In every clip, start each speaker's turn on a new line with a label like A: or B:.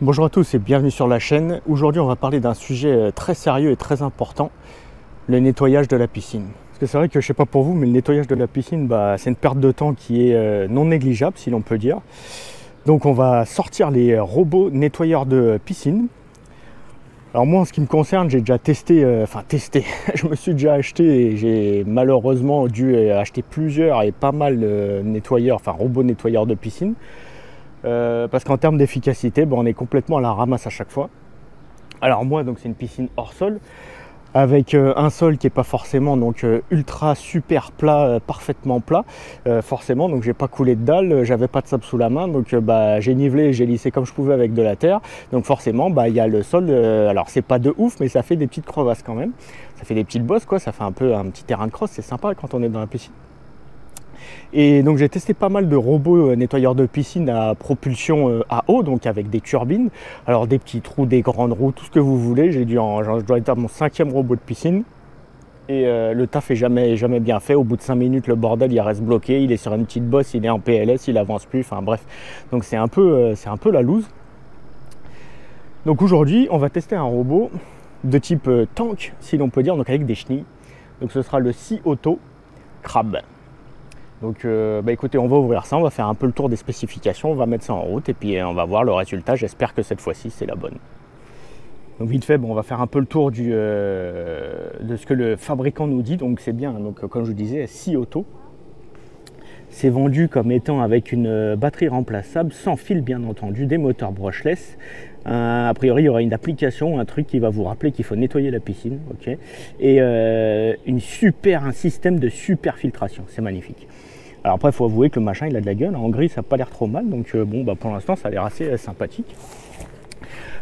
A: Bonjour à tous et bienvenue sur la chaîne. Aujourd'hui on va parler d'un sujet très sérieux et très important, le nettoyage de la piscine. Parce que c'est vrai que je sais pas pour vous, mais le nettoyage de la piscine, c'est une perte de temps qui est non négligeable si l'on peut dire. Donc on va sortir les robots nettoyeurs de piscine. Alors moi en ce qui me concerne, j'ai déjà testé, je me suis déjà acheté et j'ai malheureusement dû acheter plusieurs et pas mal nettoyeurs, robots nettoyeurs de piscine. Parce qu'en termes d'efficacité, on est complètement à la ramasse à chaque fois. Alors moi, donc c'est une piscine hors sol, avec un sol qui n'est pas forcément ultra super plat, parfaitement plat, forcément, donc j'ai pas coulé de dalle, j'avais pas de sable sous la main, donc j'ai nivelé, j'ai lissé comme je pouvais avec de la terre, donc forcément il y a le sol, alors c'est pas de ouf, mais ça fait des petites crevasses quand même, ça fait des petites bosses quoi, ça fait un peu un petit terrain de crosse, c'est sympa quand on est dans la piscine. Et donc j'ai testé pas mal de robots nettoyeurs de piscine à propulsion à eau, donc avec des turbines. Alors des petits trous, des grandes roues, tout ce que vous voulez. Je dois être à mon 5e robot de piscine. Et le taf est jamais bien fait. Au bout de 5 minutes, le bordel il reste bloqué. Il est sur une petite bosse, il est en PLS, il avance plus. Enfin bref, donc c'est un peu la loose. Donc aujourd'hui, on va tester un robot de type tank, si l'on peut dire, donc avec des chenilles. Donc ce sera le Sea Auto Crab. Donc écoutez, on va ouvrir ça, on va faire un peu le tour des spécifications, on va mettre ça en route et puis on va voir le résultat. J'espère que cette fois-ci c'est la bonne. Donc vite fait, on va faire un peu le tour de ce que le fabricant nous dit. Donc c'est bien, donc comme je vous disais, Sea Auto. C'est vendu comme étant avec une batterie remplaçable, sans fil bien entendu, des moteurs brushless. A priori, il y aura une application, un truc qui va vous rappeler qu'il faut nettoyer la piscine, ok. Et un système de super filtration, c'est magnifique. Alors après, il faut avouer que le machin, il a de la gueule. En gris, ça n'a pas l'air trop mal, donc pour l'instant, ça a l'air assez sympathique.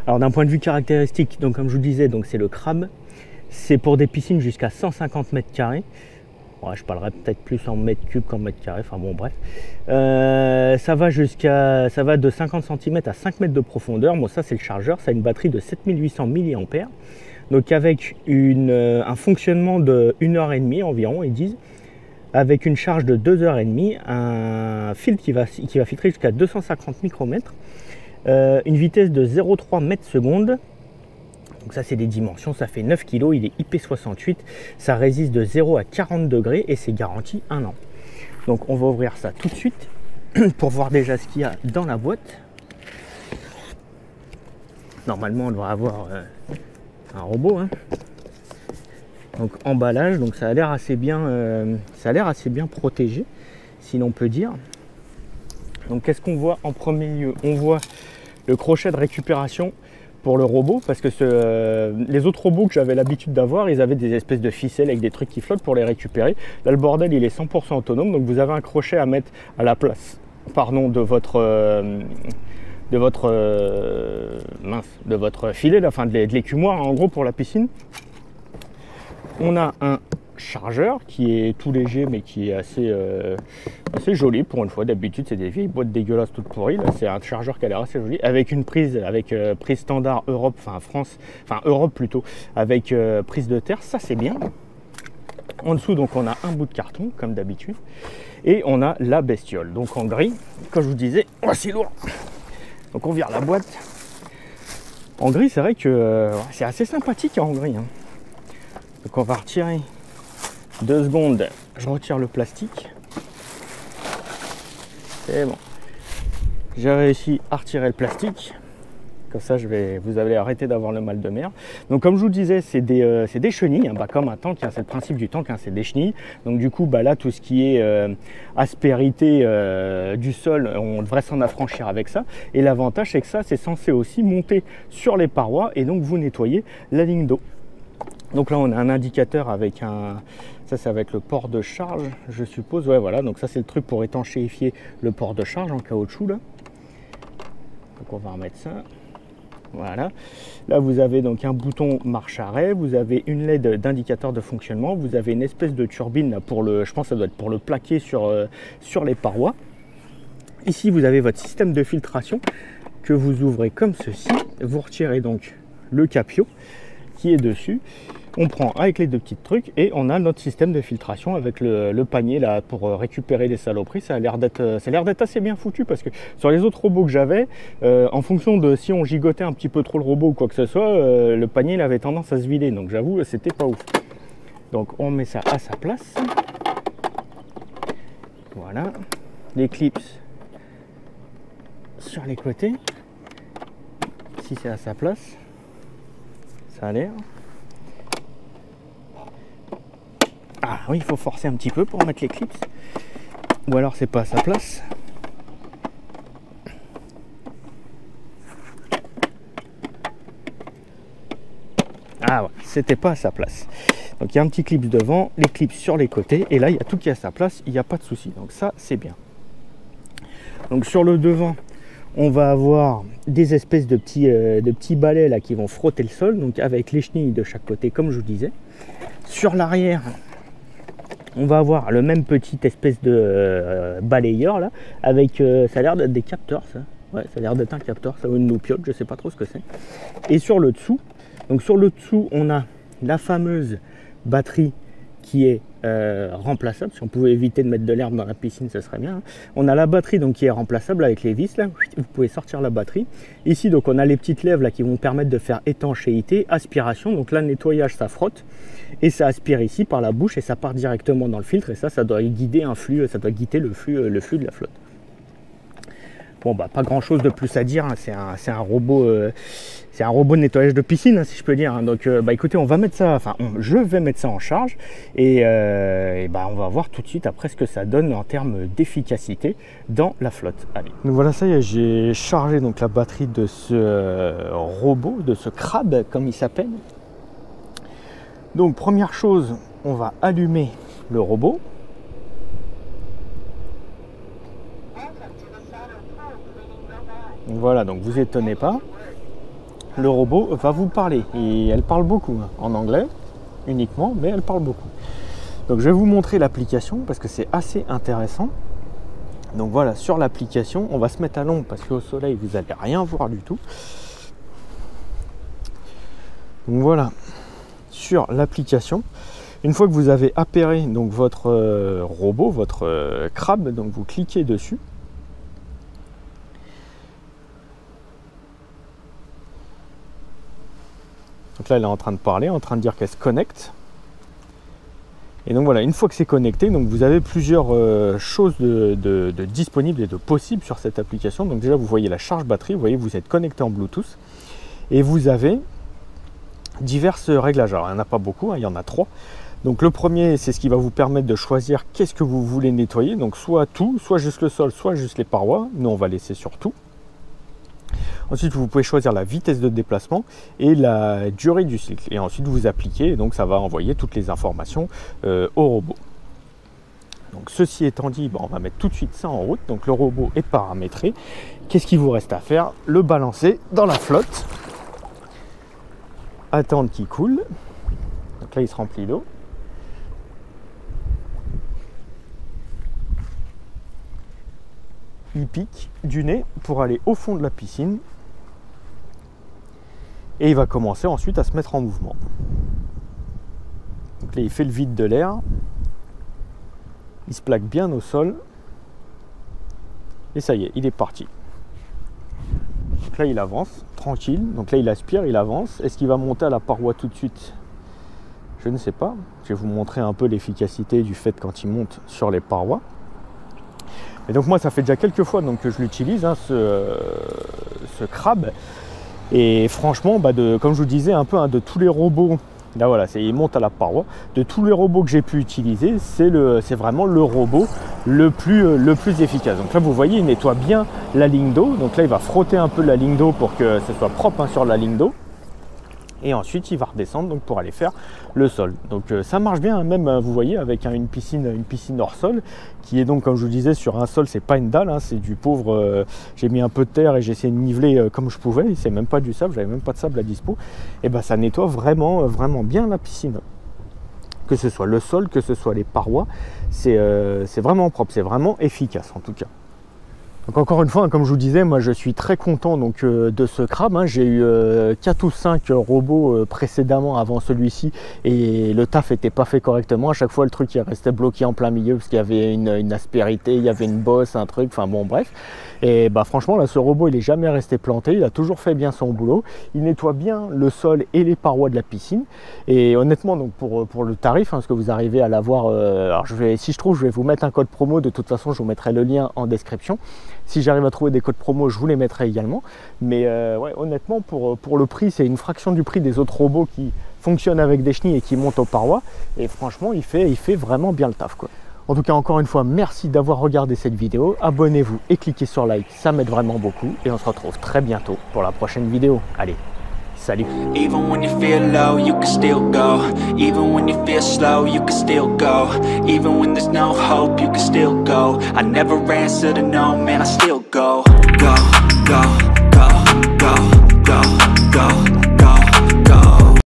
A: Alors d'un point de vue caractéristique, donc comme je vous disais, c'est le Crab. C'est pour des piscines jusqu'à 150 mètres carrés. Ouais, je parlerai peut-être plus en mètres cubes qu'en mètres carrés, bref. Ça va de 50 cm à 5 mètres de profondeur. Bon, ça c'est le chargeur, ça a une batterie de 7800 mAh. Donc avec un fonctionnement de 1h30 environ, ils disent. Avec une charge de 2h30, un filtre qui va filtrer jusqu'à 250 micromètres, une vitesse de 0,3 mètres seconde. Donc ça c'est des dimensions, ça fait 9 kg, il est IP68, ça résiste de 0 à 40 degrés et c'est garanti 1 an. Donc on va ouvrir ça tout de suite pour voir déjà ce qu'il y a dans la boîte. Normalement on devrait avoir un robot. Donc emballage, donc ça a l'air assez bien protégé, si l'on peut dire. Donc qu'est-ce qu'on voit en premier lieu? On voit le crochet de récupération pour le robot, parce que les autres robots que j'avais l'habitude d'avoir, ils avaient des espèces de ficelles avec des trucs qui flottent pour les récupérer. Là le bordel il est 100% autonome, donc vous avez un crochet à mettre à la place de votre filet, de l'écumoire en gros pour la piscine. On a un chargeur qui est tout léger mais qui est assez joli pour une fois. D'habitude c'est des vieilles boîtes dégueulasses toutes pourries. Là c'est un chargeur qui a l'air assez joli avec une prise prise standard Europe, Europe plutôt, avec prise de terre, ça c'est bien. En dessous donc on a un bout de carton comme d'habitude et on a la bestiole donc en gris. Comme je vous disais, c'est lourd. Donc on vire la boîte. En gris c'est vrai que c'est assez sympathique en gris. Donc on va retirer 2 secondes, je retire le plastique. C'est bon. J'ai réussi à retirer le plastique. Comme ça vous allez arrêter d'avoir le mal de mer. Donc comme je vous le disais, c'est des chenilles, comme un tank, c'est le principe du tank, c'est des chenilles. Donc du coup là tout ce qui est aspérité du sol, on devrait s'en affranchir avec ça. Et l'avantage c'est que ça c'est censé aussi monter sur les parois et donc vous nettoyer la ligne d'eau. Donc là on a un indicateur avec ça va être le port de charge je suppose, ouais voilà, donc ça c'est le truc pour étanchéifier le port de charge en caoutchouc là. Donc on va remettre ça, voilà. Là vous avez donc un bouton marche arrêt, vous avez une LED d'indicateur de fonctionnement, vous avez une espèce de turbine là je pense que ça doit être pour le plaquer sur les parois. Ici vous avez votre système de filtration que vous ouvrez comme ceci, vous retirez donc le capio qui est dessus. On prend avec les deux petits trucs et on a notre système de filtration avec le panier là pour récupérer les saloperies. Ça a l'air d'être assez bien foutu parce que sur les autres robots que j'avais, en fonction de si on gigotait un petit peu trop le robot ou quoi que ce soit, le panier il avait tendance à se vider. Donc j'avoue, c'était pas ouf. Donc on met ça à sa place. Voilà. Les clips sur les côtés. Si c'est à sa place, ça a l'air. Ah oui, il faut forcer un petit peu pour mettre les clips. Ou alors c'est pas à sa place. Ah ouais, c'était pas à sa place. Donc il y a un petit clip devant, les clips sur les côtés, et là il y a tout qui est à sa place, il n'y a pas de souci. Donc ça c'est bien. Donc sur le devant, on va avoir des espèces de petits balais là qui vont frotter le sol, donc avec les chenilles de chaque côté, comme je vous disais. Sur l'arrière, on va avoir le même petit espèce de balayeur là, avec ça a l'air d'être des capteurs, ça. Ouais, ça a l'air d'être un capteur, ça ou une loupiote, je sais pas trop ce que c'est. Et sur le dessous, donc sur le dessous, on a la fameuse batterie qui est remplaçable. Si on pouvait éviter de mettre de l'herbe dans la piscine, ce serait bien. On a la batterie donc qui est remplaçable avec les vis là. Vous pouvez sortir la batterie. Ici donc on a les petites lèvres là qui vont permettre de faire étanchéité, aspiration. Donc là nettoyage, ça frotte et ça aspire ici par la bouche et ça part directement dans le filtre. Et ça doit guider un flux, ça doit guider le flux de la flotte. Bon bah pas grand chose de plus à dire, hein. C'est un robot de nettoyage de piscine, hein, si je peux dire. Donc bah écoutez, on va mettre ça, je vais mettre ça en charge et bah on va voir tout de suite après ce que ça donne en termes d'efficacité dans la flotte. Allez. Donc voilà, ça y est, j'ai chargé donc la batterie de ce robot, de ce crabe comme il s'appelle. Donc première chose, on va allumer le robot. Voilà, donc vous étonnez pas, le robot va vous parler et elle parle beaucoup, hein, en anglais uniquement, mais elle parle beaucoup. Donc je vais vous montrer l'application parce que c'est assez intéressant. Donc voilà, sur l'application, on va se mettre à l'ombre parce qu'au soleil vous n'allez rien voir du tout. Donc voilà, sur l'application, une fois que vous avez appairé donc votre robot, votre crabe, donc vous cliquez dessus. Donc là, elle est en train de parler, en train de dire qu'elle se connecte. Et donc voilà, une fois que c'est connecté, donc vous avez plusieurs choses de disponibles et de possibles sur cette application. Donc déjà, vous voyez la charge batterie, vous voyez, vous êtes connecté en Bluetooth. Et vous avez diverses réglages. Alors, il n'y en a pas beaucoup, hein, il y en a 3. Donc le premier, c'est ce qui va vous permettre de choisir qu'est-ce que vous voulez nettoyer. Donc soit tout, soit juste le sol, soit juste les parois. Nous, on va laisser sur tout. Ensuite, vous pouvez choisir la vitesse de déplacement et la durée du cycle. Et ensuite, vous appliquez, et donc ça va envoyer toutes les informations au robot. Donc ceci étant dit, on va mettre tout de suite ça en route. Donc le robot est paramétré. Qu'est-ce qu'il vous reste à faire? Le balancer dans la flotte. Attendre qu'il coule. Donc là, il se remplit d'eau. Il pique du nez pour aller au fond de la piscine et il va commencer ensuite à se mettre en mouvement. Donc là, il fait le vide de l'air, il se plaque bien au sol et ça y est, il est parti. Donc là, il avance tranquille. Donc là, il aspire, il avance. Est-ce qu'il va monter à la paroi tout de suite? Je ne sais pas. Je vais vous montrer un peu l'efficacité du fait quand il monte sur les parois. Et donc moi, ça fait déjà quelques fois donc, que je l'utilise, hein, ce crabe. Et franchement, comme je vous disais, un peu de tous les robots, là voilà, il monte à la paroi. De tous les robots que j'ai pu utiliser, c'est vraiment le robot le plus efficace. Donc là, vous voyez, il nettoie bien la ligne d'eau. Donc là, il va frotter un peu la ligne d'eau pour que ce soit propre, hein, sur la ligne d'eau. Et ensuite, il va redescendre donc, pour aller faire le sol. Donc ça marche bien, hein, même vous voyez, avec une piscine hors sol, qui est donc, comme je vous disais, sur un sol, c'est pas une dalle, hein, c'est du pauvre. J'ai mis un peu de terre et j'ai essayé de niveler comme je pouvais. C'est même pas du sable, j'avais même pas de sable à dispo. Et ça nettoie vraiment bien la piscine. Que ce soit le sol, que ce soit les parois, c'est vraiment propre, c'est vraiment efficace en tout cas. Donc encore une fois, comme je vous disais, moi je suis très content donc, de ce crabe. Hein. J'ai eu 4 ou 5 robots précédemment avant celui-ci et le taf n'était pas fait correctement. À chaque fois le truc il restait bloqué en plein milieu parce qu'il y avait une aspérité, il y avait une bosse, un truc, enfin bon bref. Et bah franchement là ce robot il est jamais resté planté, il a toujours fait bien son boulot. Il nettoie bien le sol et les parois de la piscine. Et honnêtement donc pour le tarif, hein, parce que vous arrivez à l'avoir, alors si je trouve je vais vous mettre un code promo, de toute façon je vous mettrai le lien en description. Si j'arrive à trouver des codes promo, je vous les mettrai également. Mais ouais, honnêtement, pour le prix, c'est une fraction du prix des autres robots qui fonctionnent avec des chenilles et qui montent aux parois. Et franchement, il fait vraiment bien le taf, quoi. En tout cas, encore une fois, merci d'avoir regardé cette vidéo. Abonnez-vous et cliquez sur like, ça m'aide vraiment beaucoup. Et on se retrouve très bientôt pour la prochaine vidéo. Allez, salut!
B: Even when you feel low, you can still go. Even when you feel slow, you can still go. Even when there's no hope, you can still go. I never answer to no, man, I still go. Go, go, go, go, go, go.